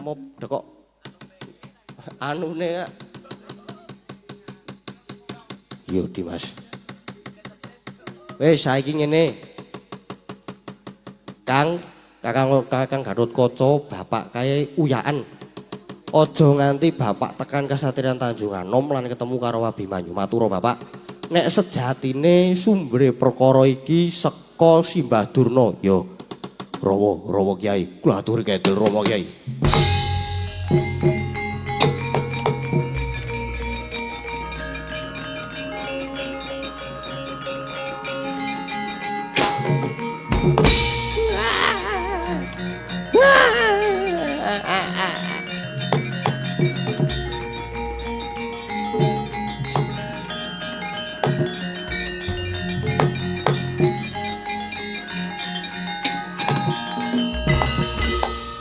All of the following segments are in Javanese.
mop dekok anune yo Dimas wis saiki ngene Kakang Gatotkaca bapak kae uyakan aja nganti bapak tekan kasatriyan Tanjunganom lan ketemu karo Abimanyu matur bapak nek sejatine sumbere perkara iki saka Simbah Durna ya Rawa Kyai kula aturi kedel Rawa Kyai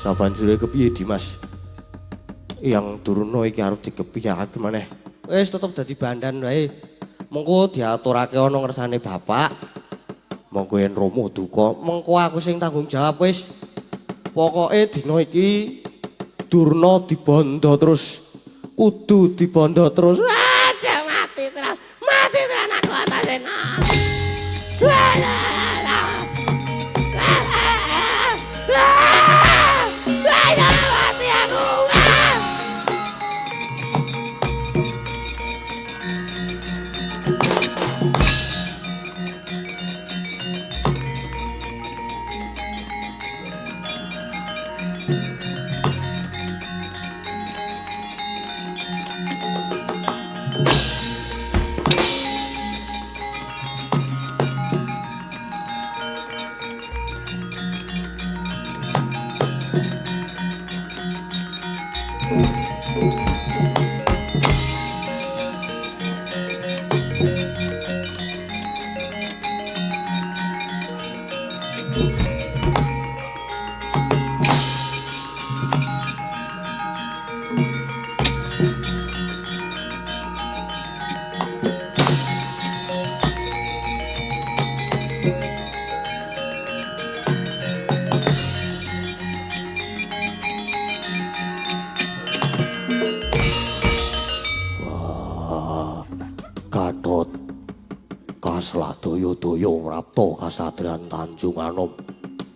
Sabanjure kepiye Dimas? Yang Durna iki arep dikepiyake maneh. Wis tetep dadi bandan wae. Mengko diaturake ana ngersane bapak. Monggo yen Rama duka, mengko aku sing tanggung jawab wis. Pokoke dina iki Durna dibondo terus. Kudu dibondo terus. Aja mati tenan. Mati tenan aku atasena. Doyo Prapta kasatriyan Tanjunganom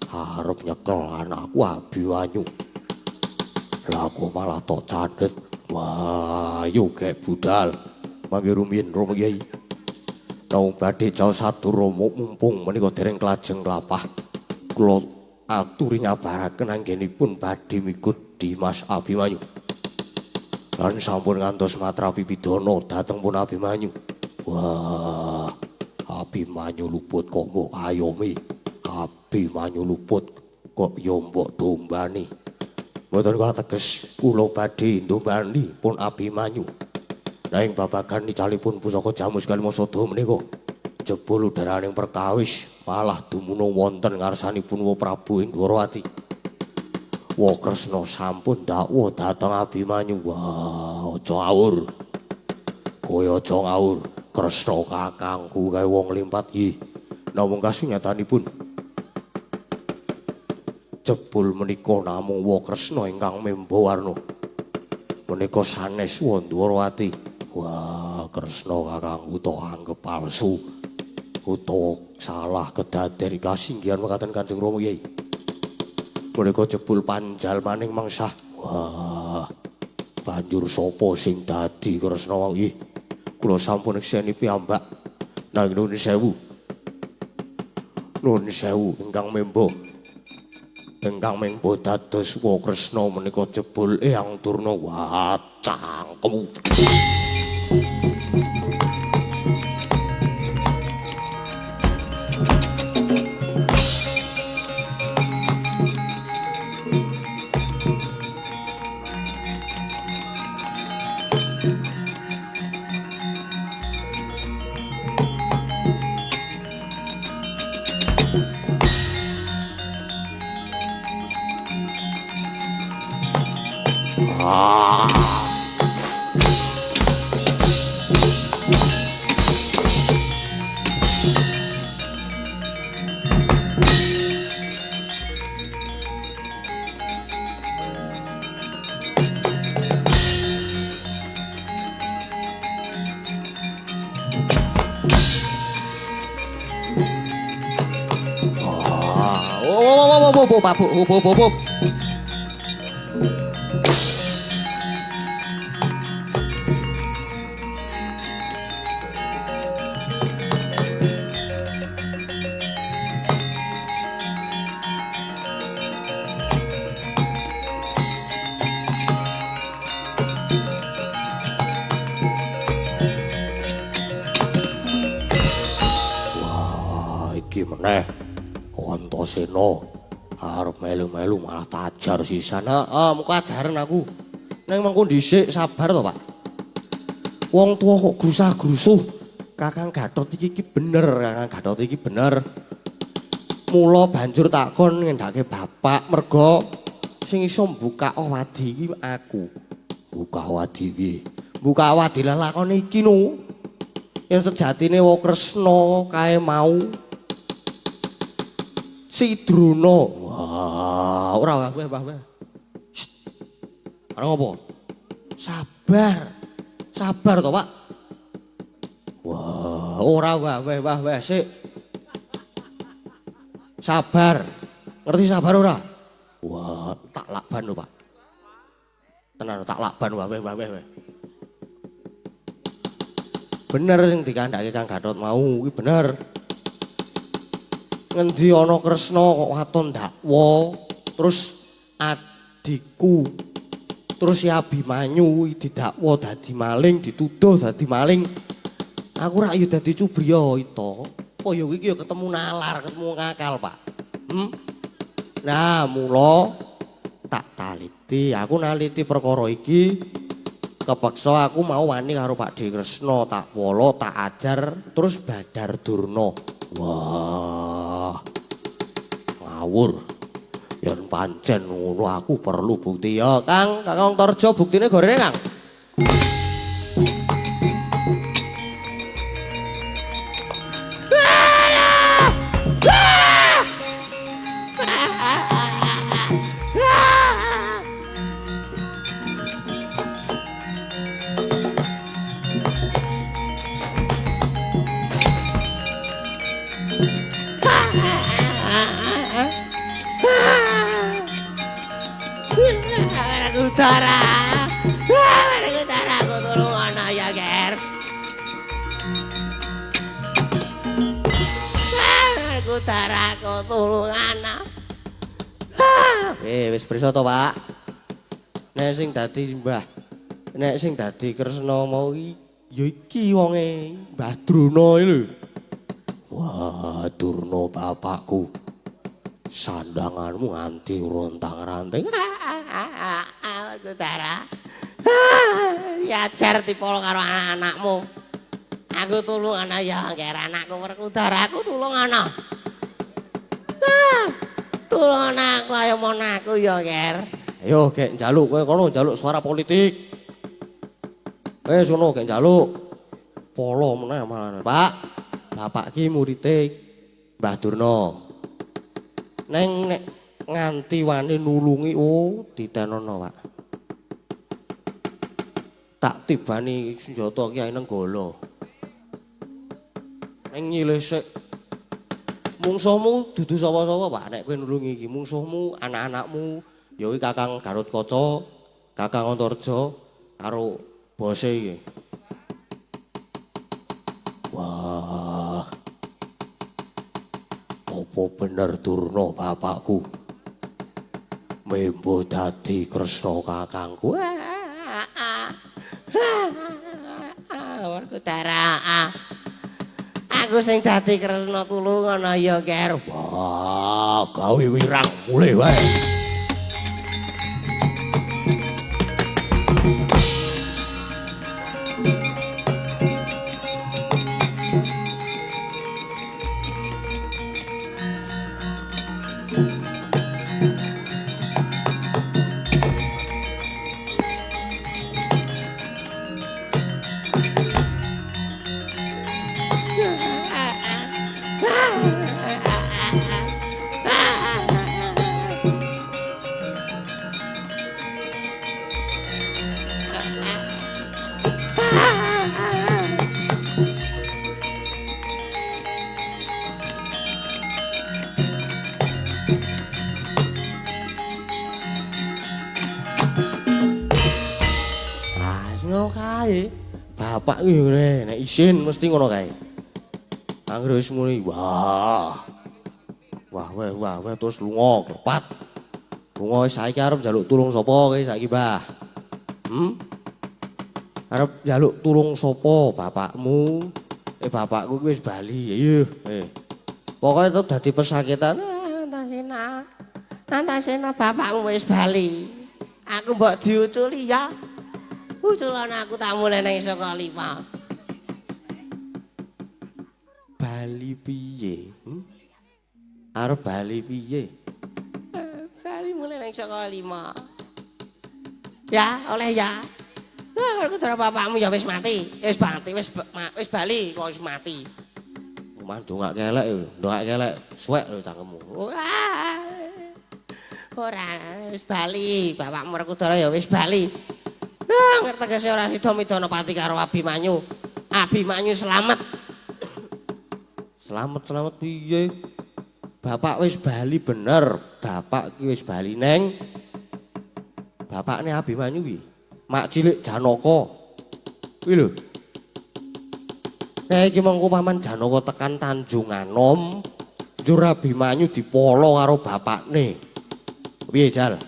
arep nyekel anakku Abimanyu. Lah kok malah tok candet. Wah, yo gek budal. Mangke rumiyin Rama Kyai. Nang badhe caos satur Rama mumpung menika dereng klajeng klapah. Kula aturi nyabaraken anggenipun badhe mikut Dimas Abimanyu. Lan sampun ngantos matrapi pidana dhateng pun Abimanyu. Wah, Abimanyu luput kok mbok ayomi. Abimanyu luput kok yo mbok dombani. Mboten kateges kula badhe ndombani pun Abimanyu. Nanging babagan nicalipun pusaka Jamus Kalimasada menika jebul udaraning perkawis malah dumunung wonten ngarsanipun Wa Prabu ing Dwarawati. Wa Kresna sampun dakwa dhateng Abimanyu. Wah, aja ngawur. Kowe aja ngawur. Kresna kakangku kae wong limpat iki. Namung kasunyatanipun jebul menika namung Wa Kresna ingkang memba warna. Menika sanes Wandwarawati. Wah, Kresna kakangku to anggep palsu. Utawa salah kedaden kasinggihan mekaten Kanjeng Rama Kyai. Menika jebul panjal maning mangsah. Wah, banjur sapa sing dadi Kresna wau iki? Kula sampun nyekseni piyambak. Nanging nuwun sewu. Nuwun sewu ingkang memba. Ingkang memba dados Wa Kresna menika jebul Eyang Durna. Wah, cangkem. Pak Bu, hub. Iki meneh Antasena arep melu-melu malah tajar sisan. Heeh, muka ajaran aku. Neng mengko dhisik sabar to, Pak. Wong tua kok grusah-grusuh. Kakang Gatot iki bener, Kakang Gatot iki bener. Mula banjur takon ngendhake bapak merga sing iso buka wadi iki aku. Buka wadi piye? Buka wadi lakone iki no. Yang sejatine wong Kresna kae mau si Drona. Wah, ora wah. Ora ngopo? Sabar to, Pak. Wah, ora wah sik. Sabar. Ngerti sabar ora? Wah, tak lakban lho, Pak. Tenan tak lakban wah. Bener sing dikandhake Kang Gatot mau kuwi bener. Ngendi ana Kresna kok waton dakwa, terus adikku, terus si Abimanyu didakwa dadi maling, dituduh dadi maling. Aku rak yo dadi cubriya itu. Oh ya iki yo ketemu nalar, ketemu ngakal, Pak. Nah, mula tak taliti, aku naliti perkara iki kepeksa aku mau wani karo Pak Dewi Kresna, tak polo, tak ajar, terus Badar Durna. Wah, ngawur. Yen pancen ngono aku perlu bukti ya, Kang. Kakang Tarja buktine gorene, Kang. Utara, aku tulung ana ya, Ger. Utara, aku tulung ana. Wis prisa to, Pak? Nek sing dadi Mbah, nek sing dadi Kresna mau iki ya iki wonge Mbah Drona iki lho. Wah, Durna bapakku. Sandanganmu nganti rontang-ranting. Utara. Ya ajar dipolo karo anak-anakmu. Aku tulung ana ya, Ger, anakku Werkudara, aku tulung ana. Tulung anakku, ayo mon aku ya, Ger. Ayo gek njaluk kowe kono njaluk suara politik. Sono gek njaluk. Polo meneh malah. Pak, bapak ki murite Mbah Durna. Neng nek nganti wani nulungi ditenono, Pak. Tak tibani senjata Kyai Nenggala. Neng nyilih sik. Mungsuhmu dudu sapa-sapa, Pak, nek kowe nulungi iki. Mungsuhmu anak-anakmu ya kuwi Kakang Garutkaca, Kakang Antarja karo bose iki. Wah. Apa bener Durna bapakku? Membo dadi Kresna kakangku. Werkudara. Aku sing dadi Kresna tulung ana ya, Ger. Wah, gawe wirang mulih wae. bapak ki ngene, nek isin mesti ngono kae. Anggere wis muni, wah. Wah, terus lunga kepat. Lunga saiki arep njaluk tulung sapa kowe saiki, Mbah? Arep njaluk tulung sapa bapakmu? Bapakku kuwi wis bali. Iya, Pokoke tetep dadi pesakitan. Antasena bapakmu wis bali. Aku mbok diuculi ya. Uculan aku tak mulai nang saka 5. Bali piye? Arep bali piye? Bali mulai nang saka 5. Ya, oleh ya. Aku karo bapakmu ya wis mati. Wis bali kok wis mati. Omah ndongak kelek, suwek lho cangkemmu. Ora wis bali, bapakmu Werkudara ya wis bali. Ngertegese ora sida midana pati karo Abimanyu. Abimanyu slamet. Slamet piye? Bapak wis bali bener. Bapak ki wis bali neng. Bapakne Abimanyu kuwi. Mak cilik Janaka. Kuwi lho. Nek iki mengko paman Janaka tekan Tanjung Anom, njur Abimanyu dipolo karo bapakne. Piye, Jal?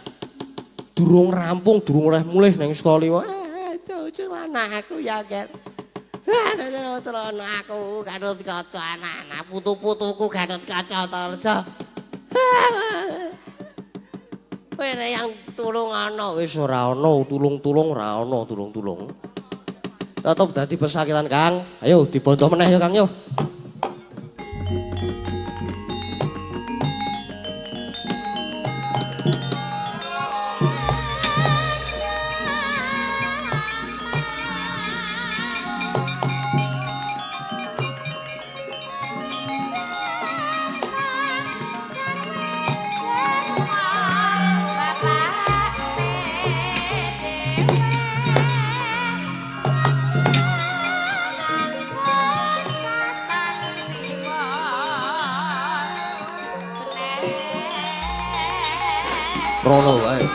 Durung rampung, durung oleh mulih nang sekolah 5. Cucu anakku ya, Ger. Cucu anakku Gatut Kaca anak-anak putu-putuku Gatut Kaca Tarja. Kowe yang tulung ana wis ora ana, tulung-tulung ora ana, tulung-tulung. Tetep dadi pesakitan, Kang. Ayo dibondo meneh ya, Kang yo. Rono wae.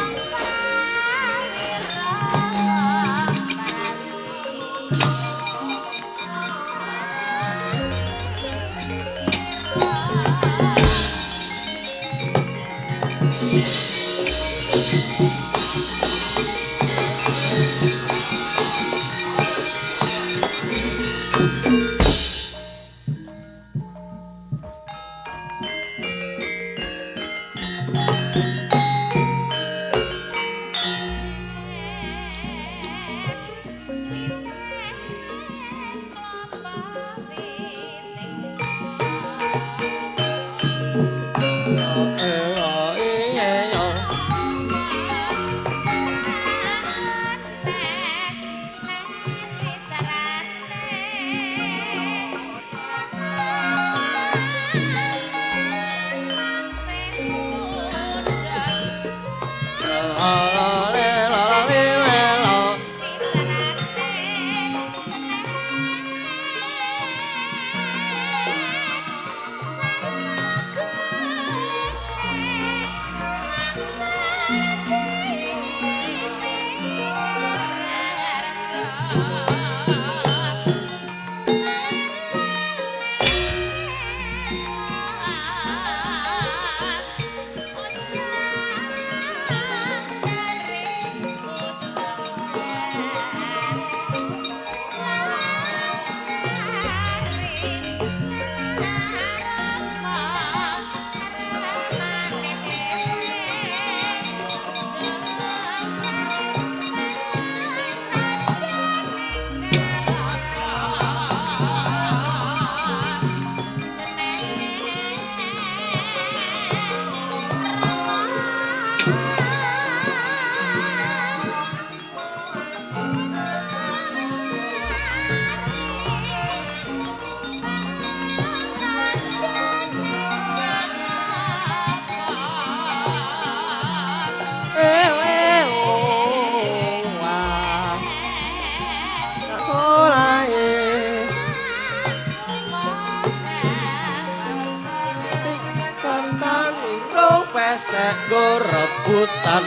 pesek go rebutan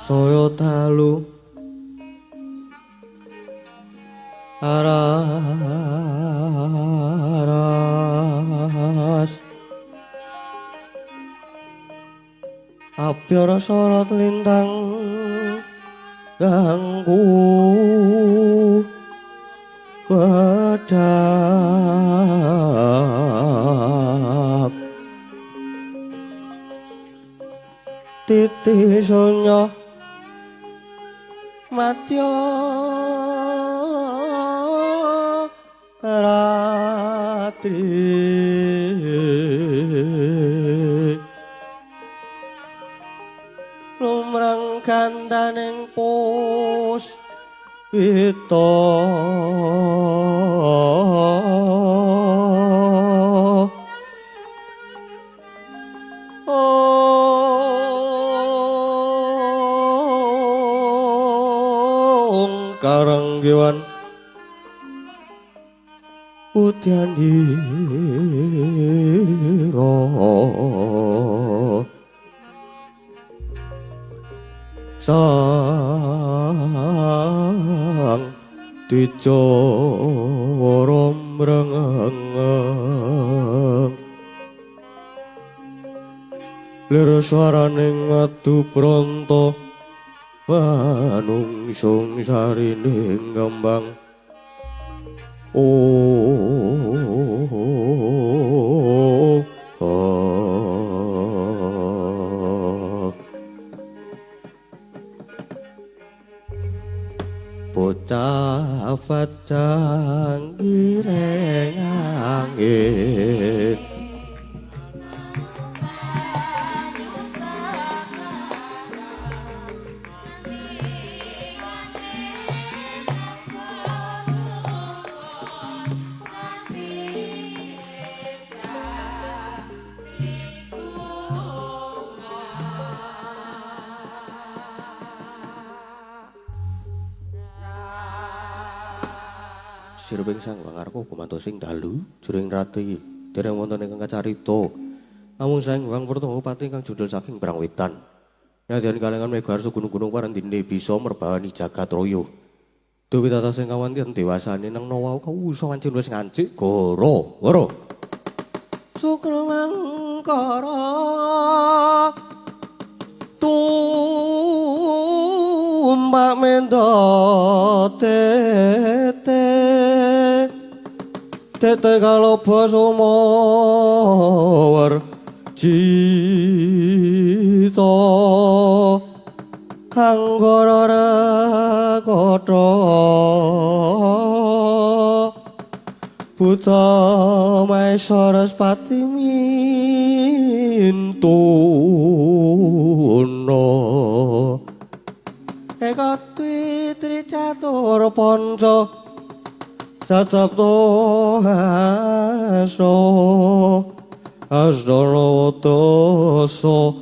saya dalu aras apyara sorot lintang ganggu pedap titi sonya matya ratri lumrang gandaning pus ito karanggiwan Udyanira sang Dijawara mrengeng lir swaraning adu pranta manungsung sarining kembang bocah pacang gireng angin Sirwing sang wangarko gumantos ing dalu juring rati dereng wonten ingkang kacarita namung sang Wang Pertapati kang judul saking Perang Wetan nadyan kalengan megarso gunung-gunung parandine bisa merbahani jagat raya dewi tata sing kawantian dewasane nang nawa kawusa wancin wis ngancik goro Sukramangkara tumbak mendote tete kaloba sumawar cita anggara rakata buta Maesarespati mintuna eka twitri catur panca Sacapto haso asdana watasa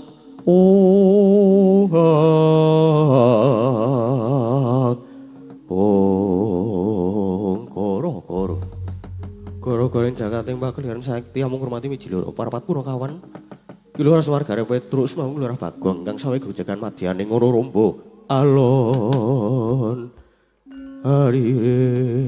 Goro-goro ing jagating pakeliran sakti amung ngurmati miji loro parapat Punakawan Kiluar swargane Petrus mamung lurah Bagong kang sawe gojegan madyaning ngono rombo alon harire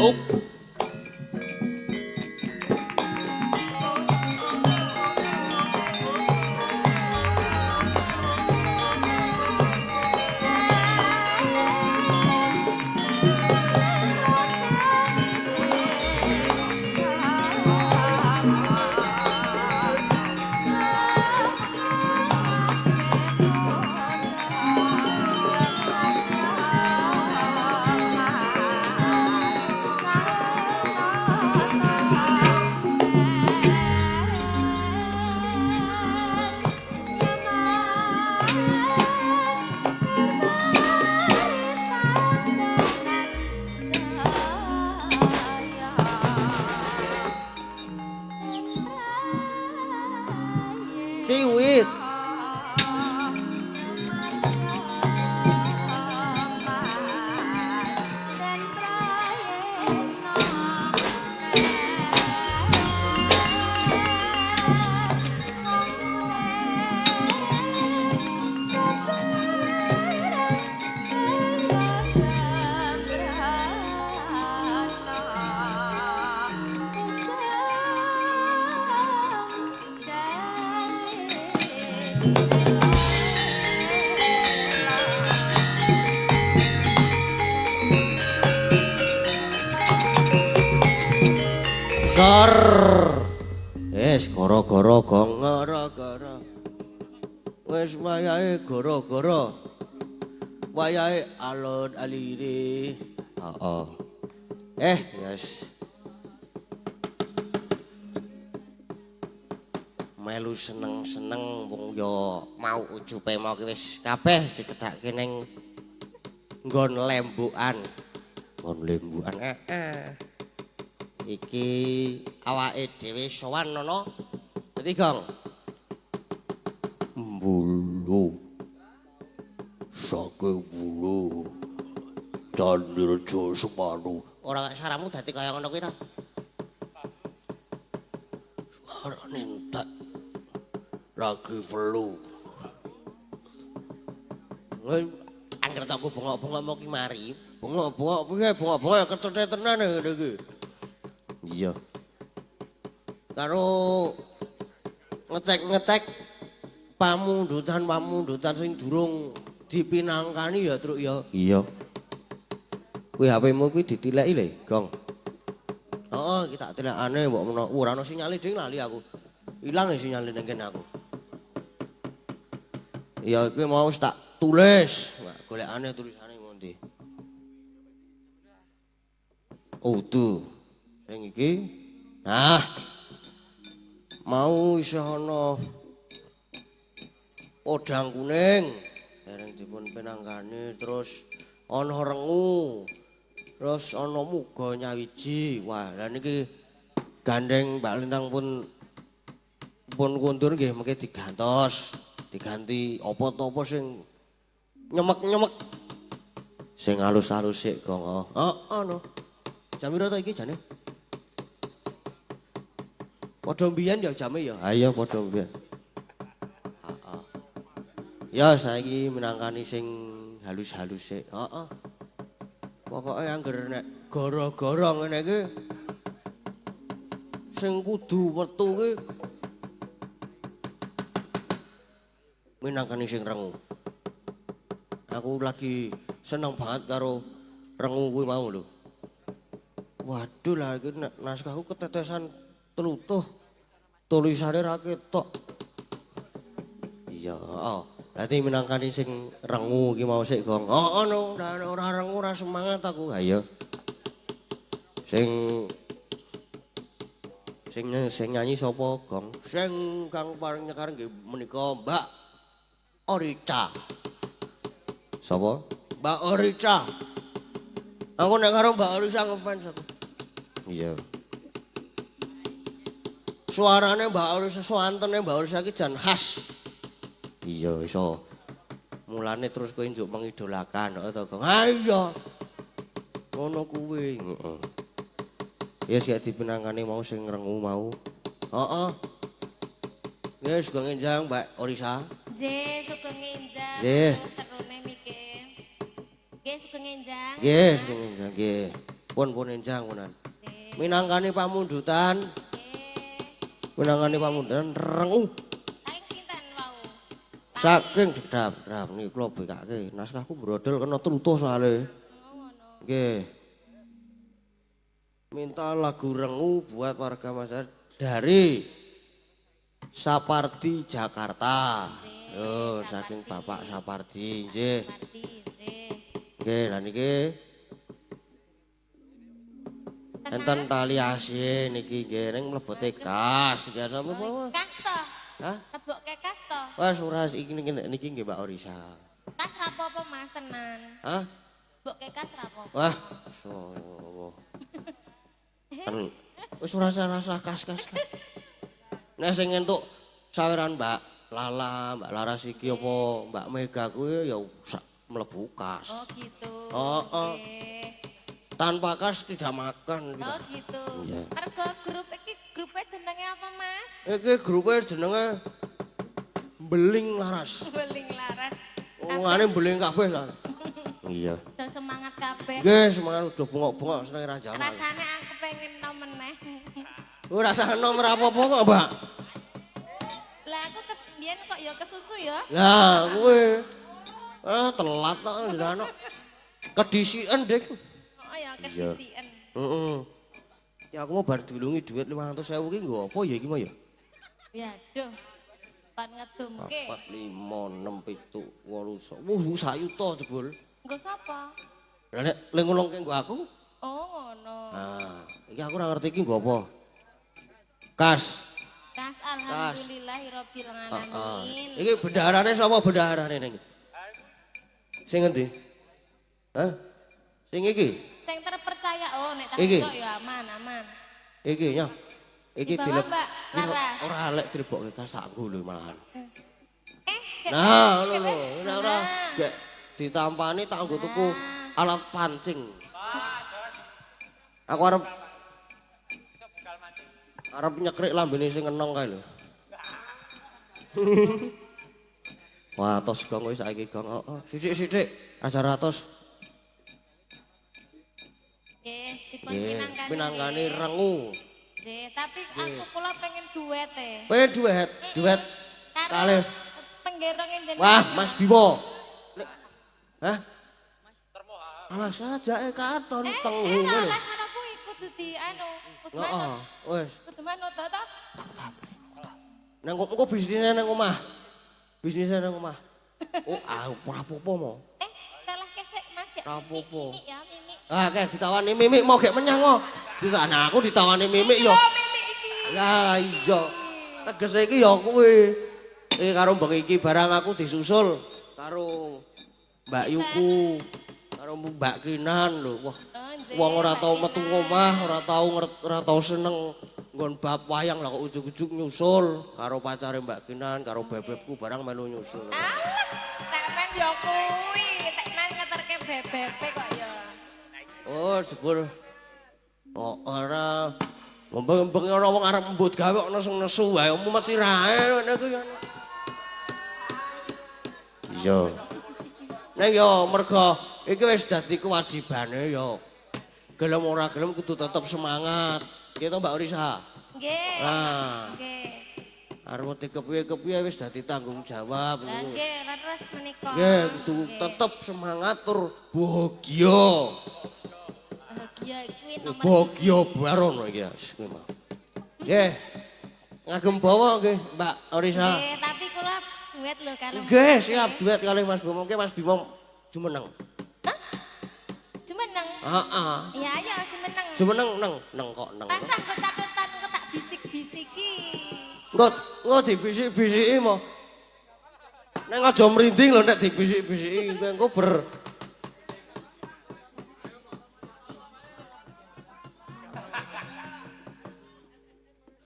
Oh. Ciwit. Gor. Gara-gara gong gara-gara. Wis wayahe gara-gara. Wayahe alon-alire. Heeh. Yes. Melu seneng-seneng wong ya mau ujupe mau ki wis kabeh dicedhakke ning nggon lembukan. Nggon lembukan. Iki awake dhewe sowan ana. Dadi Gong. Bulu. Sake bulu. Candirjo Semanu. Ora saramu dadi kaya ngono kuwi ta? Suarane entek. Lagi flu. Angger tak aku bengok-bengok mau ki mari. Bengok-bengok piye? Bengok-bengok kecethe tenan ngene iki. Iya. Karo ngecek-ngecek pamundutan sing durung dipinangkani ya, Truk ya. Iya. Kuwi HP-mu kuwi ditileki lho, Gong. Heeh, iki tak tilekane mbok menawa ora ana sinyale ding lali aku. Ilang sinyale ning kene aku. Ya kuwi mau tak tulis. Golekane tulisane ngondi. Oh, tuh. Sing iki. Nah. Mau isih ana podang kuning. Dereng dipun pinanggani terus ana rengu. Terus ana muga nyawiji. Wah, lah niki gandeng Mbak Lintang pun kundur nggih mengke digantos. Diganti apa-apa sing nyemek-nyemek. Sing halus-halus sik, Gong. Heeh, no. Jam piro ta iki jane? Padha mbiyen ya jame ya. Ha iya padha mbiyen. Heeh. Ya saiki minangkani sing halus-halus sik. Heeh. Pokoke angger nek gara-gara ngene iki sing kudu metu ki minangkani sing rengu. Aku lagi seneng banget karo rengu kuwi mau lho. Waduh lah iki nek naskahku ketetesan tlutuh. Tulisane ra ketok. Iya, heeh. Berarti minangkani sing rengu iki mau sik, Gong. Heeh, no, ora rengu ora semangat aku. Ha iya. Sing nyanyi sapa, Gong? Sing kang paring nyekar nggih menika Mbak Orita. Sapa? Mbak Orita. Aku nek karo Mbak Orita ngefans aku. Iya. Suarane Mbak Orita, suantene Mbak Orita iki jan khas. Iya iso Mulane terus kowe njuk mengidolakan to, Gong. Ha iya. Ngono kuwi. Heeh. Ya sik dipinangkane mau sing ngrengu mau. Heeh. Nggih, Sugeng Enjang, Mbak Orisa. Nggih, Sugeng Enjang. Nggih. Serune mikir. Nggih, Sugeng Enjang. Nggih, Sugeng Enjang, nggih. Pun Enjang punan. Minangkane pamundutan. Nggih. Minangkane pamundutan rengu. Saking sinten wau? Saking jedap niki kula bekake. Naskahku brodol kena trutuh soalé. Oh, ngono. Nggih. Minta lagu rengu buat warga masyarakat dari Sapardi Jakarta. Yo, saking Bapak Sapardi, nggih. Mati, nggih. Nggih, lah niki enten tali asin niki nggih ning mlebote gas. Nggih sapa apa? Kas to? Hah? Tebokke kas to? Wes ora iki niki nggih Mbak Orisa. Kas ra apa-apa Mas tenan. Hah? Tebokke kas ra apa-apa. Wah, so. Wis ora rasa kas-kas. Nek sing entuk saweran Mbak Lala, Mbak Laras iki apa Mbak Mega kuwi ya sak mlebu kas. Oh gitu. Oh, oh. Nggih. Tanpa kas tidak makan kita. Oh gitu. Iya. Mergo grup iki grupe jenenge apa Mas? Iki grupe jenenge Beling Laras. Beling laras. Ngene beling kabeh sa. Iya. Udah semangat kabeh. Nggih, semangat udah bengok-bengok seneng ranjang. Rasane aku pengen no meneh. Ora rasane nomor apa-apa kok, Mbak. Lah aku kesembien kok ya kesusu ya. Lah, kuwi. Telat tok ndelano. Kedisiken, Dik. Oh ya kedisiken. Heeh. Ya aku mau bar dulungi duit 500.000 ki nggo apa ya iki mau ya? Ya duh. Pan ngedumke. 4 5 6 7 8 9. Sak yuta jebul. Nggo sapa? Lah nek le ngulungke nggo aku. Oh ngono. Nah, iki aku ora ngerti iki nggo apa. Kas. Kas alhamdulillahirabbil alamin. Iki bendaharane sapa bendaharane ning? Sing endi? Hah? Sing iki? Sing terpercaya nek tak Iki? kok ya aman. Iki ya. Iki Di bawah, dilep. Mbak Laras. Ora lek dilebokke kas tak nggo lho malahan. Kayak Nah, ngono lho. Nek ora gek ditampani tak nggo tuku alat pancing. Aku arep nyekrik lambene sing enong kae lho. Wah, tos gong kowe saiki gong. Heeh. Sithik-sithik acara tos. Nggih, dipun Nggih, pinangkani. pinangkani rengu. Nggih, tapi aku kula pengen duet Kowe duet Kali kalih. penggerong jenengan. Wah, Mas Bimo. Hah? Alah sajake katon tengu ngono. Lah kan aku ikut di anu, kudu Heeh, wis. kudu manut to. Nang kok bisnisnya nang omah. Bisnisnya nang omah. Oh, ora apa-apa mo. Kalah kesek Mas ya. Apa-apa. Mimik ya, mimik. Ah, kayak ditawani mimik mau gek menyang kok. Nah, aku ditawani mimik yo. Oh, mimik iki. Lah iya. Tegese iki ya kuwi. Iki karo mbeng iki barang aku disusul karo Mbak Yuku, karo Mbak Kinan lho. Wah, wong ora tau metu omah, ora tau seneng nggon bab wayang lah kok ujug-ujug nyusul karo pacare Mbak Kinan, karo bebebku barang melu nyusul. Alah, tak men yo kuwi, tek nang ngeterke bebepe kok ya. Oh, jebul. Oh, ora ngembeng-ngembeng ora wong arep mbut gawe kok nesu-nesu wae mumet sirahe ngene iki. Iya. Nek yo mergo iki wis dadi kewajibane yo. Gelem ora gelem kudu tetep semangat. Nggih to Mbak Orisa? Nggih. Nah, Nggih. arep kepiye-kepiye wis dadi tanggung jawab. Lah nggih, terus menika. Nggih, kudu tetep semangat tur bahagia. Bahagia kuwi nomor Bahagia baron iki ya. Wis kuwi mah. Nggih. Ngagem bawa nggih Mbak Orisa. Nggih, tapi kula duet lho kalau. Nggih, siap duet kali Mas Bimo. Mungkin Mas Bimo jumeneng. Hah? Jumeneng. Heeh. Iya, ayo jumeneng. Jumeneng neng kok neng. Rasa kok takutan kok tak bisik-bisiki. Engko dibisik-bisiki mo. Nek aja mrinding lho nek dibisik-bisiki engko ber.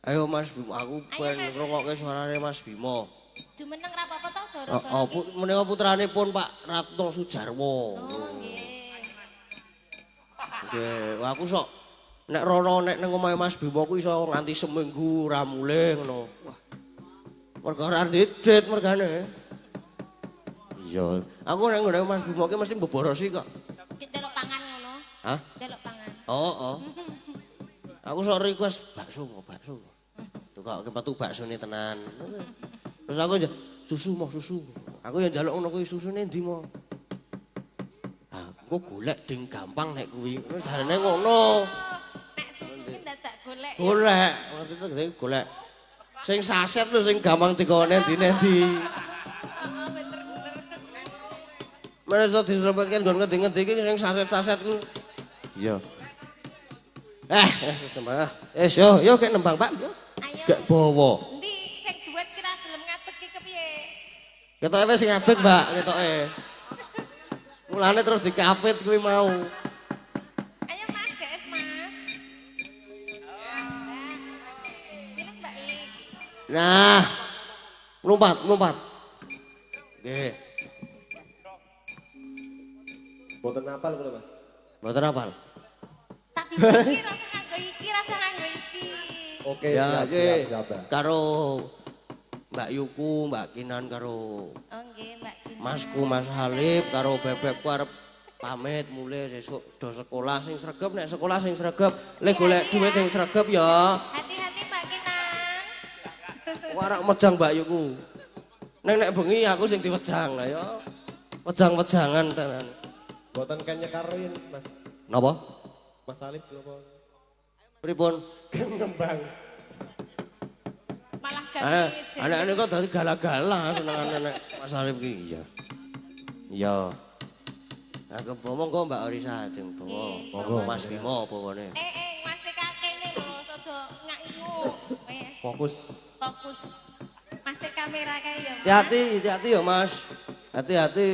Ayo Mas Bimo, aku pengen ngrungokke suarane Mas Bimo. Jumeneng ra apa-apa to, Go? Roro. Menika putranipun Pak Ratno Sujarwo. Oh, nggih. Nggih, wah aku sok nek Roro nek nang omahe Mas Bimo ku iso nganti seminggu ra mulih ngono. Wah. Mergo ora ndit mergane. Iya, aku nek ngene Mas Bimo ki mesti mboborosi kok. Delok pangan ngono. Hah? Delok pangan. Oh. Aku sok request bakso. Tukoke metu baksone tenan. Terus aku susu. Aku yang njaluk ngono kuwi susune ndi mo? Ah, engko golek ding gampang nek kuwi. Terus jarene ngono. Nek susu ki dadak golek. Golek, maksudnya golek. Sing saset lho sing gampang dikone ndi-ndi. Heeh, bener. Mana iso diselametkan nggon ngendi-ngendi iki sing saset-saset ku. Iya. Sembah. Yo kek nembang, Pak. Yo. Ayo. Gak bawa. Endi sing duet kira gelem ngadeg ki kepiye? Ketoke wis ngadeg, Mbak, ketoke. Mulane terus dikapit kuwi mau. Ayo Mas, guys, Mas. Bilang Mbak I. Nah. Melompat. Nggih. Boten apal kula Mas. Mboten apal. Tak iki rasa nganggo iki. Oke, Ya, siap. karo Mbak Yuku, Mbak Kinan karo Oh nggih, Mbak Dina. Masku Mas Halip karo bebekku arep pamit mulai sesuk do sekolah sing sregep nek sekolah sing sregep le golek duit sing sregep ya. Hati-hati Mbak Kinan. Warak mejang Mbak Yuku. Nek bengi aku sing diwejang lah ya. Wejang-wejangan tenan. Boten kan nyekarin Mas. Napa? Mas Salib napa? Pripun? Ngembang. Malah ganti. Anak-anak kok dadi gala-gala senengane nek Mas Halip ki iya. Iya. Aku ngomong kok Mbak Orisa ajeng bawa. Monggo Mas Bimo bawane. Mas kene lho, aja ngaingu. Wes, Fokus. fokus. Mas kamera kae ya. Mas. Hati-hati ya Mas. Hati-hati.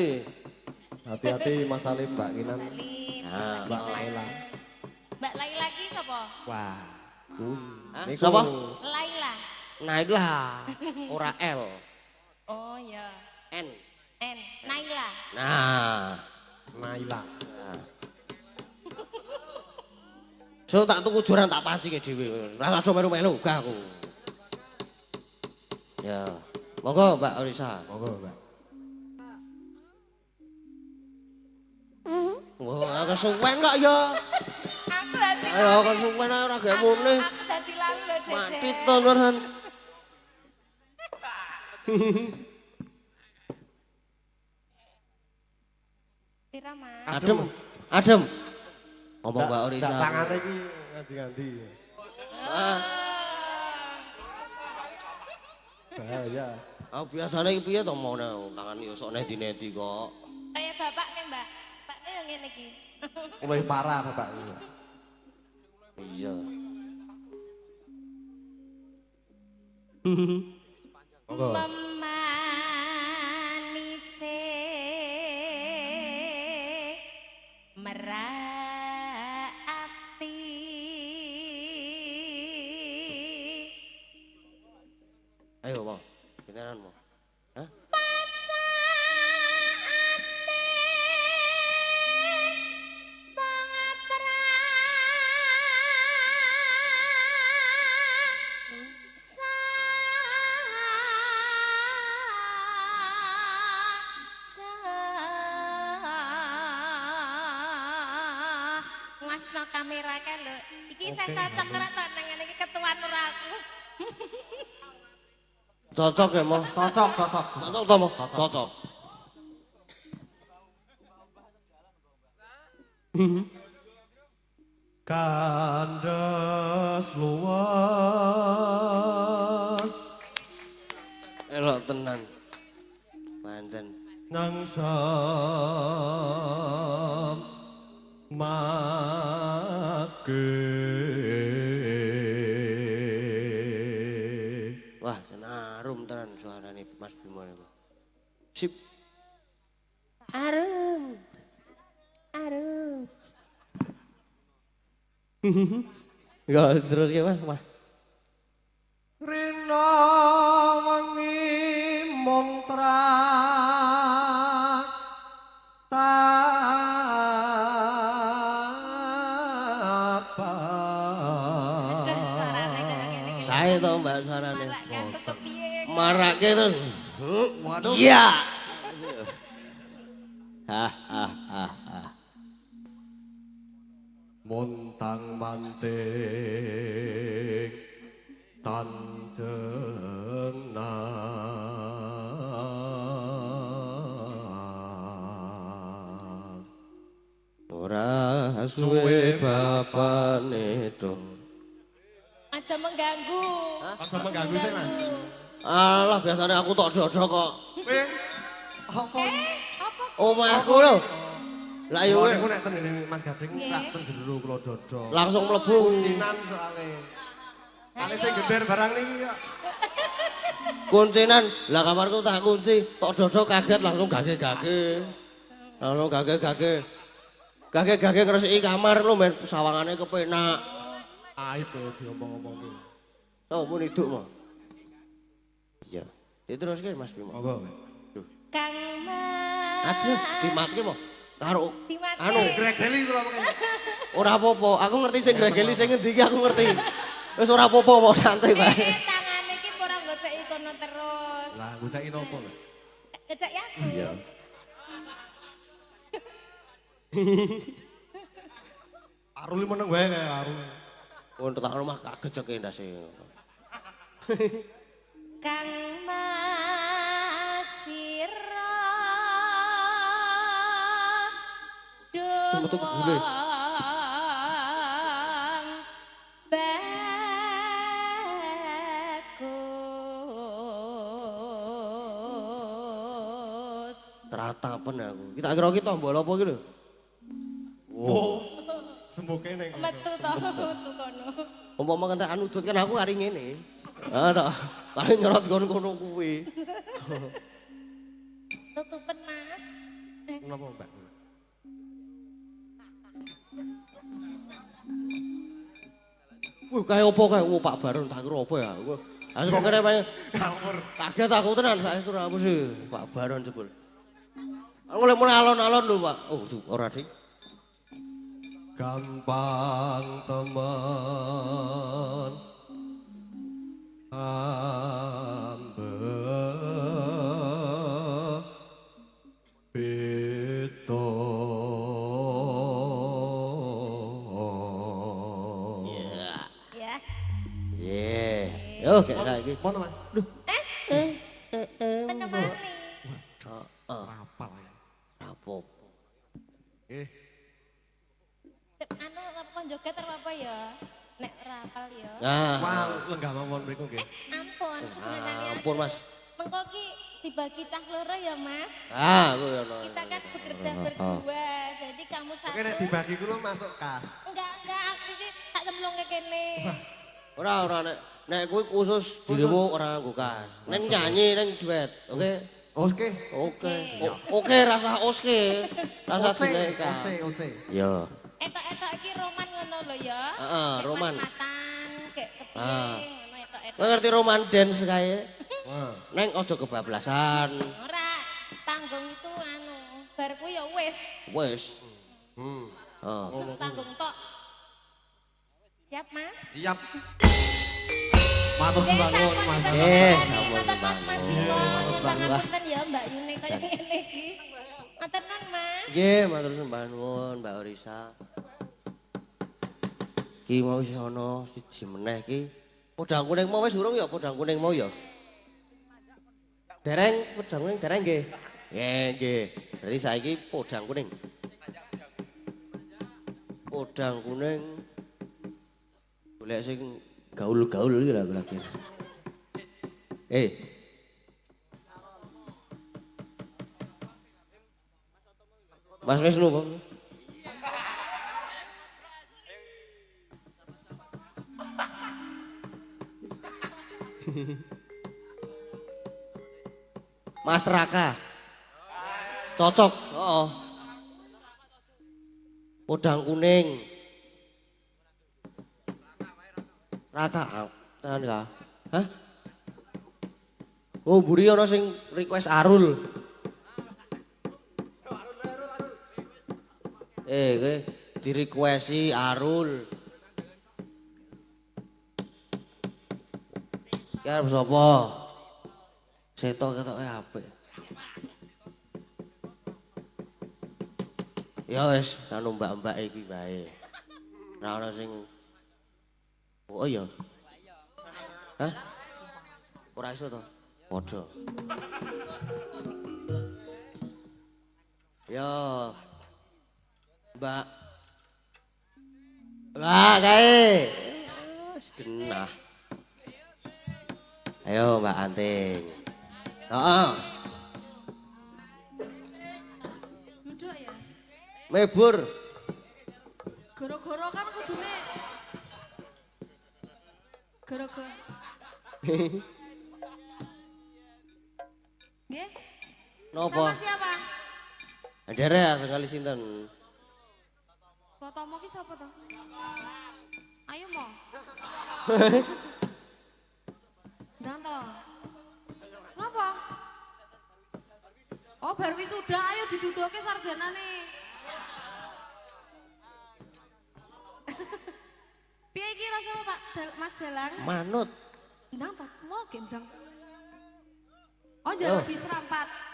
Hati-hati Mas Salib Mbak Kinan. Lin, Ah, Mbak Laila. Mbak Laila ki sapa? Wah. Hah? Niku. Sapa? Laila. Naila. Ora L. Oh ya. N. Naila. Nah. Naila. So tak tuku joran tak pancing dhewe. Ora langsung melu-melu gak aku. Ya. Monggo Mbak Orisa. Monggo Mbak. Wah, kesuwen kok ya. Aku dadi Ayo kesuwen ora gak mune. aku dadi lalu lho Jeje. Mati tenan. Pira Mas? Adem. Ngomong Mbak Orisa. Tak tangane iki nganti-nganti. Ah, Bahaya. aku biasane iki piye to mau tangan yo sok nendi-nendi kok. Kayak bapak nih Mbak. Bapaknya yang ngene iki. Luwih parah Bapak. Iya. Monggo. Memanise merati. Ayo, mau. Beneran mau. Hah? Ngasno kamera kan lho. Iki sing cocok ora tok nang ngene iki ketuan ora aku. Cocok ya, mau. Cocok. Cocok to, mau. Cocok. Kandas luas Elok tenan. Pancen. nang sam Wah, senarum tenan suarane Mas Bimo niku. Sip. Arum. Ya terus ke Mas. Rina wangi montra ae to Mbak suarane. Marake aku kepiye? Marake terus. Waduh. Iya. Hah. Montang manting tanjengan Ora suwe bapane to. Aja mengganggu. Aja mengganggu sih Mas. Alah biasanya aku tok dodok kok. Kowe apa? Apa? Omahku lho. Lah yo Yo niku nek ten ngene Mas Gading tak ten jero kula dodok. langsung mlebu. Kuncinan soalnya. Kali sing geder barang niki ya. Kuncinan. Lah kamarku tak kunci, tok dodok kaget langsung gage-gage. Langsung gage-gage. Gage-gage ngresiki kamar lho men sawangane kepenak. Aib lho diomong-omongi. Oh, mun iduk mo. Iya. Diteruske Mas Bimo. Monggo. Kang Mas. Aduh, dimatke mo. Karo Dimate. anu Gregeli kula mengene. ora apa-apa. Aku ngerti sing gregeli sing ngendi iki aku ngerti. Wis ora apa-apa mo santai bae. Tangane iki ora goceki kono terus. Lah, guseki nopo lho? Gecek ya aku. Iya. Aruli meneng wae kae aruli. Untuk tak rumah kaget cek ndase. Kang Mas sira Metu kebule. bagus. Teratapen aku. Kita kira ki tombol apa ki lho? Oh. Sembuke ning. Metu to, metu kono. Umpama kentekan udut kan aku kari ngene. Ah tak. Kari nyorot kono-kono kuwi. Tutupen Mas. Napa, Mbak? Wah, kae opo kae? Oh, Pak Baron tak kira apa ya? Ah kok kene pae Ngawur. kaget aku tenan saestu apa sih Pak Baron jebul. Aku lek mulai alon-alon lho, Pak. Oh, ora Dik. Gampang teman ambe pito Ya. Ye. Yo, kayak saiki. Mana Mas? Duh, Menemani. rapal ya. Rapopo. Anu apa joget apa ya? Nek rapal ya. Nah, Wah, lenggah mawon mriku nggih. Ampun, ampun Mas. Mengko ki dibagi cah loro ya, Mas. Ah, aku ya. Kita kan bekerja berdua, jadi kamu satu. Oke nek dibagi kula masuk kas. Enggak, aku iki tak cemplungke kene. Ora nek kuwi khusus dirimu ora nganggo kas. Nek nyanyi nek duet, oke? Oke. Oke. Oke rasa oske. Rasa dineka. Oce. Yo. Etok-etok iki roman ngono lho ya. Heeh, Kayak roman. Matan, kayak kepiye Ah. ngono etok-etok. Kowe ngerti roman dance kae? Wah. Neng ojo kebablasan. Ora, tanggung itu anu, bar kuwi ya wis. Wis. Oh. Khusus tanggung tok. Siap, Mas? Siap. Matur sembah nuwun Mas. Matur Mas Mas Bimo, nyuwun pangapunten ya Mbak Yuni kaya ngene iki. Matur nuwun, Mas. Nggih, matur sembah nuwun Mbak Orisa. Ki mau wis ana siji meneh ki. Podang kuning mau wis urung ya podang kuning mau ya. Dereng podang kuning dereng nggih. Nggih. Berarti saiki podang kuning. Podang kuning. Golek sing gaul-gaul iki lagi. Mas Wisnu kok. Mas Raka. Cocok, heeh. Podang kuning. Raka, tenan ka? Hah? Oh, buri ana sing request Arul. Kowe di-requesti Arul. Karep sapa? Setok-ketoke apik. Ya wis, anu mbak-mbak iki wae. Ora ana sing oh iya. Hah? Ora iso to? Padha. Yo. Mbak. Wah, kae. Wis genah. Ayo Mbak Anting. Heeh. Duduk ya. Mebur. Goro-goro kan kudune. Goro-goro. Nggih. Napa? Sama siapa? Derek sekali sinten? Fotomu ki sapa to? Ayo mo. Ndang to. Ngapa? Oh, bar wisuda ayo diduduke sarjanane. Piye iki rasane Pak Mas Dalang? Manut. Ndang to, mau ge ndang. Oh, jare diserampat.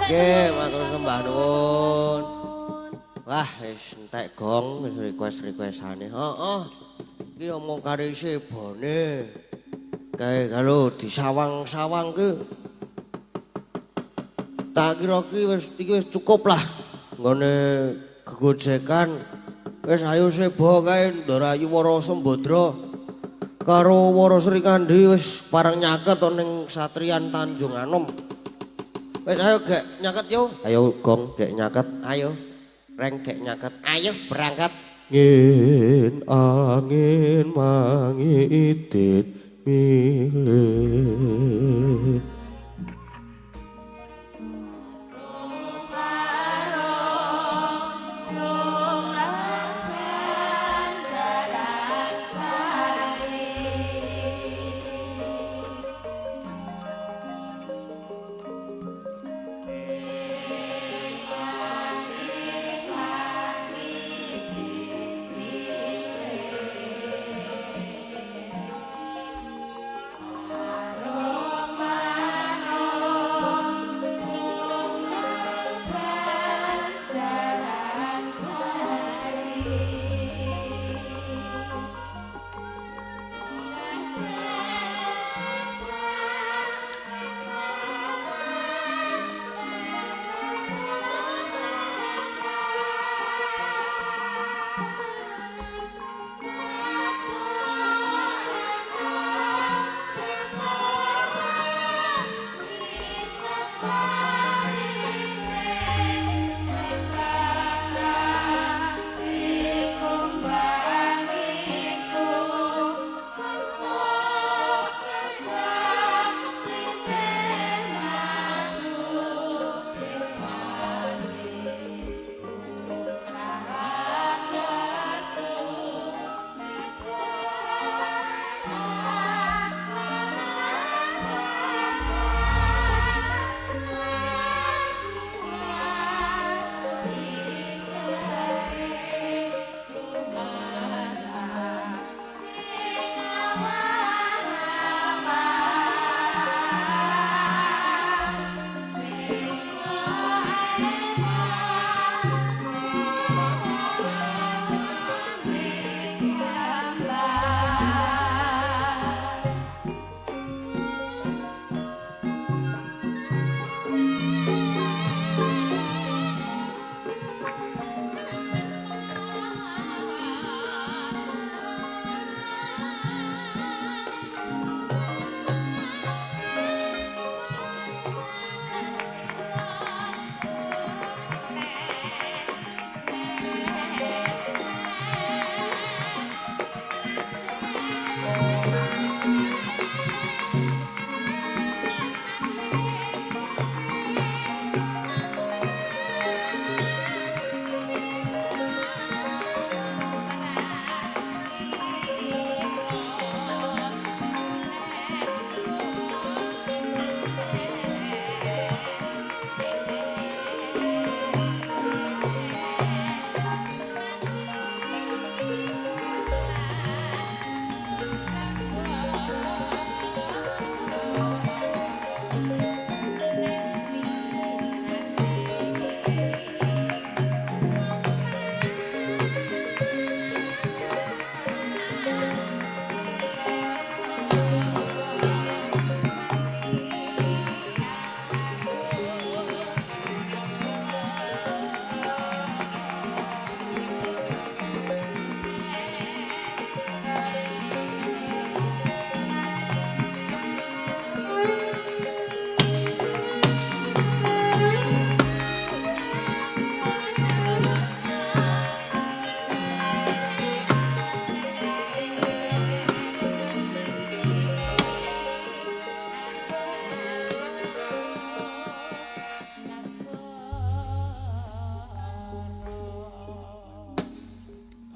Nggih, matur sembah nuwun. Wah, wis entek gong wis request-requestane. Heeh. Iki omong karo sebone. Kae kalau disawang-sawang ke. Tak kira iki wis cukup lah. Nggone gegojekan. Wis ayo sebo kae Ndarayu Wara Sembadra. Karo Wara Sri Kandi wis parang nyaket ning Satriyan Tanjung Anom. Wes ayo gek nyaket yo. Ayo gong gek nyaket. Ayo. Reng gek nyaket. Ayo berangkat. Ngin angin mangitit milit.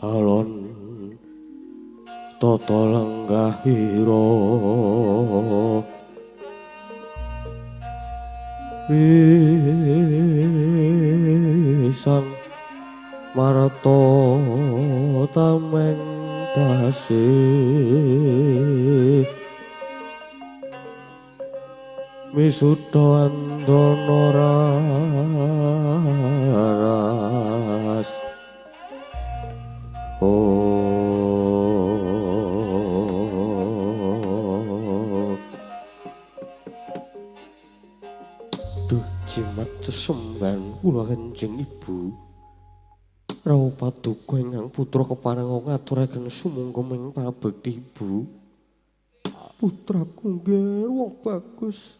alon tata lenggahira pisang marata tameng tasih misuda andana raras duh jimat sesemban kula Kanjeng Ibu rawuh paduka ingkang putra keparenga ngaturaken sumangga pangabekti Ibu putraku nggih wong bagus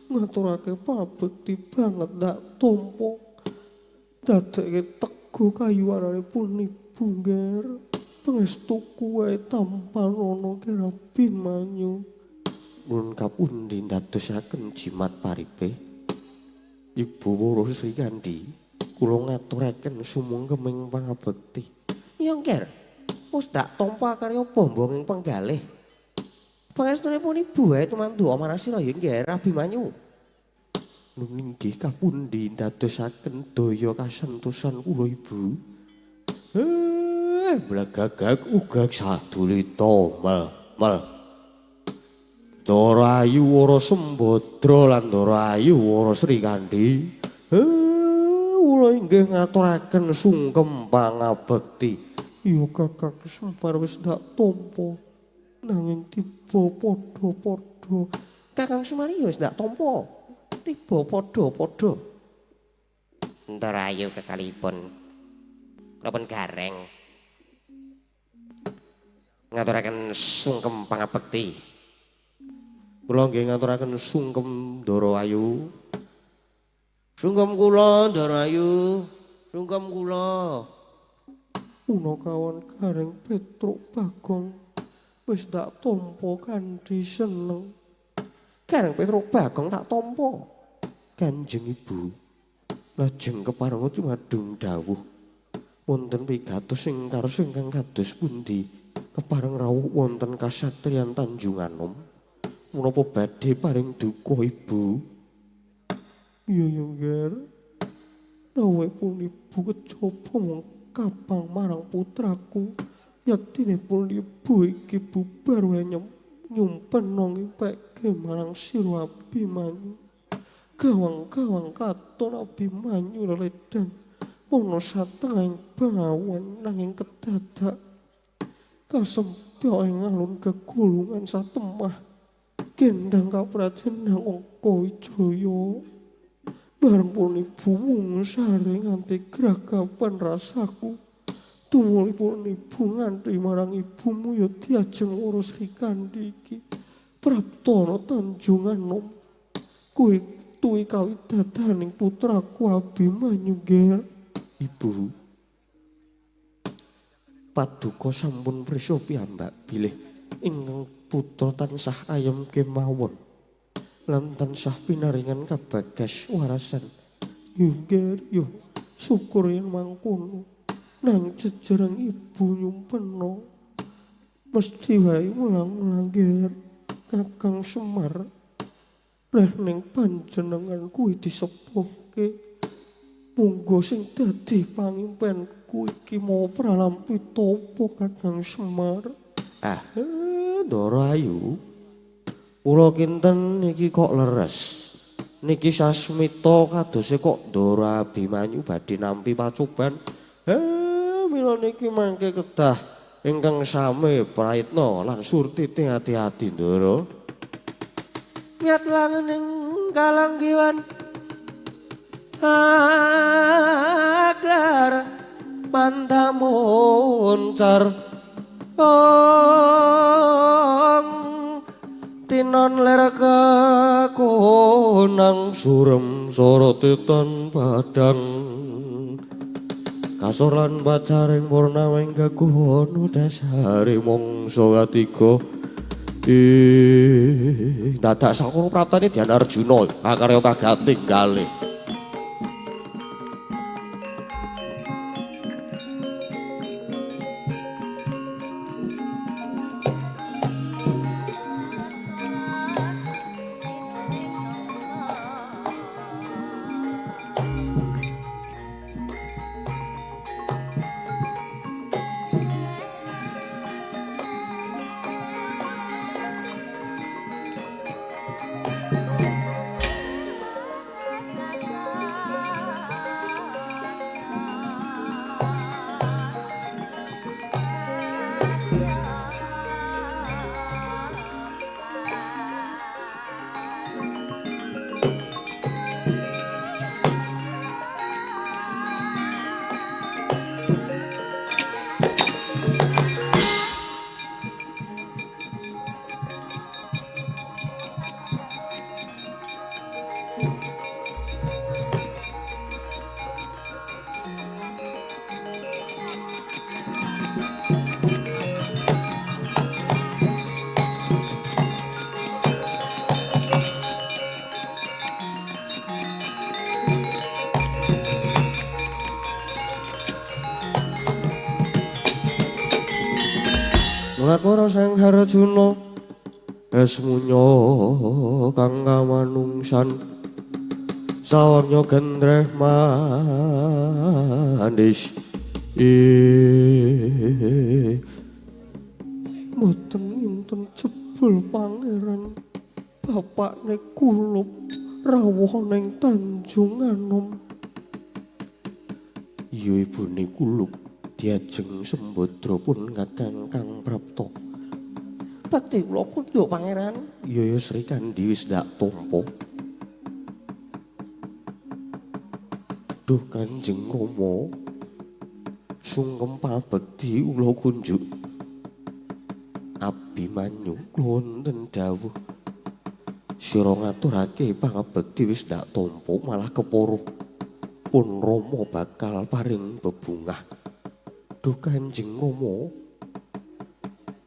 ngaturake pangabekti banget ndak tampa dadekke tego kayuwananipun Ibu nggih pangestuku wae tampan ana kira Abimanyu nun kapundi ndadosaken jimat paripe Ibu Woro Sri Kandi kula ngaturaken sumangga pangabekti ya nggih wis ndak tampa karya bombong ing penggalih pangestunipun Ibu wae tumantu Amarasira ya nggih Abimanyu. Nun inggih kapundi ndadosaken daya kasentosan kula Ibu. Blagagag ugag sadulita mal. Dorayu Wara Sembadra lan Dorayu Wara Sri Kandi. Kula inggih ngaturaken sungkem pangabekti. Ya Kakang Semar wis ndak tampa. Nanging tiba padha-padha Kakang Sumario wis ndak tampa tiba padha-padha Ndarayu kekalipun kula pun gareng ngaturaken sungkem pangabekti kula nggih ngaturaken sungkem Ndarayu sungkem kula Ndarayu sungkem kula punakawan gareng Petruk Bagong wis tak tampa kanthi seneng. Gareng Petruk Bagong tak tampa. Kanjeng Ibu, lajeng keparenga cumadung dawuh. Wonten wigatos ing karsa ingkang kados pundi? Kepareng rawuh wonten kasatriyan Tanjung Anom. Menapa badhe paring duka Ibu? Iya ya nggih. Rawuhipun Ibu kejaba mung kapang marang putraku. Yaktinipun Ibu iki bubar wae nyumpen nang peke marang sira Abimanyu. Gawang-gawang katon Abimanyu leledang ana satengahing bangawan nanging kedadak kasempya ing alun kegulungan satemah gendang kapraden nang Angka Wijaya. Bareng pun Ibu wungsare nganti gragapan rasaku. Tumulipun Ibu ngantri marang ibumu ya diajeng urus Sri Kandi iki. Praptana Tanjung Anom. Kuwi tuwi kawidadaning putraku Abimanyu nggih. Ibu. Paduka sampun prisa piyambak bilih ingkang putra tansah ayem kemawon. Lan tansah pinaringan kabagas warasan. Yo nggih yo syukur yen mangkono. Nang jejereng Ibu nyumpena mesti wae mulang-mulang nggih Kakang Semar reh ning panjenengan kuwi disepuhke munggo sing dadi pangimpenku iki mau pralampi topo Kakang Semar. Ndarayu kula kinten niki kok leres niki sasmita kadose kok Ndara Abimanyu badhe nampi pacoban. Mila niki mangke kedah ingkang sami praitna lan surtite ati-ati Ndara. Miat langening kalanggiwan aklar pantamuncar tinon ler kakonang surem sorotetan padang kasoran bacaring purnaming kakuhono dasare mongso katiga dadak sakura praptane Dyan Arjuna kakarya Kagating kalih. Lakara sang Harjuna esmunya kang kamanungsan sawanya gendreh manis mboten nginten jebul pangeran bapakne kulup rawuh ning Tanjung Anom. Ya ibune kulup diajeng Sembadra pun kakang Kang Prapta. Bakti kula kundha pangeran, ya Sri Kandi wis ndak tampa. Duh Kanjeng Rama, sungkem pabekti kula kunjuk. Abimanyu kula wonten dawuh. Sira ngaturake pangabekti wis ndak tampa malah kepuruh. Pun Rama bakal paring bebungah. Duh Kanjeng Rama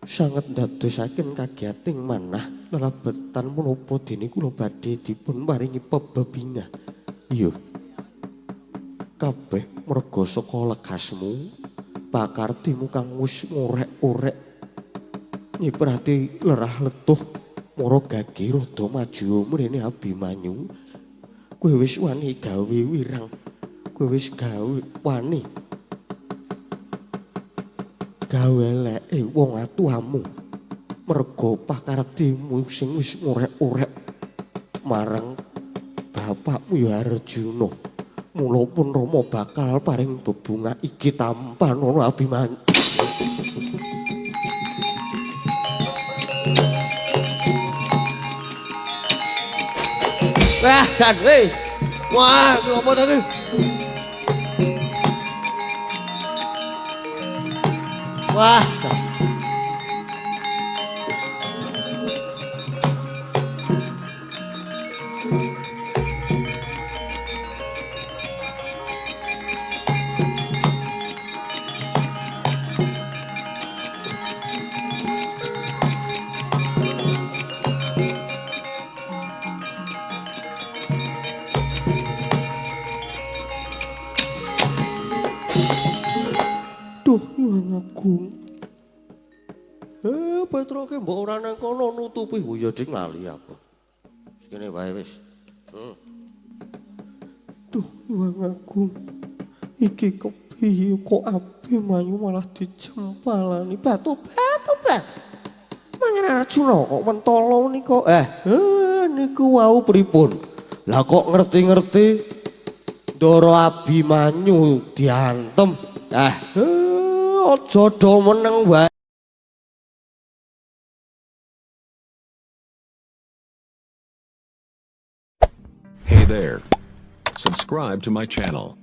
sanget ndadosaken kagiyating manah lelabetan menapa dene kula badhe dipun paringi pebebingah. Iya. Kabeh merga saka lekasmu, pakartimu kang wis ngorek-orek. Nyiprati lerah letuh mara gage rada maju mrene Abimanyu. Kowe wis wani gawe wirang. Kowe wis gawe wani gawe eleke wong atuhamu merga pakartimu sing wis ngorek-orek marang bapakmu ya Arjuna. Mula pun Rama bakal paring bebungah iki tampan ana Abimanyu. Wah, jan we. Wah, iki opo to iki? Wah. Duh, Hyang Agung. Petroke mbok ora nang kono nutupi ya ding lali aku. Kene wae wis. Duh, Hyang Agung. Iki kepiye kok Abimanyu malah dijempalani batu-batu bat. Mangen Arjuna kok mentolo nika. Niku wau pripun? Lah kok ngerti-ngerti Ndara Abimanyu diantem. Aja do meneng wae. Hey there. Subscribe to my channel.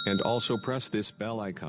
And also press this bell icon.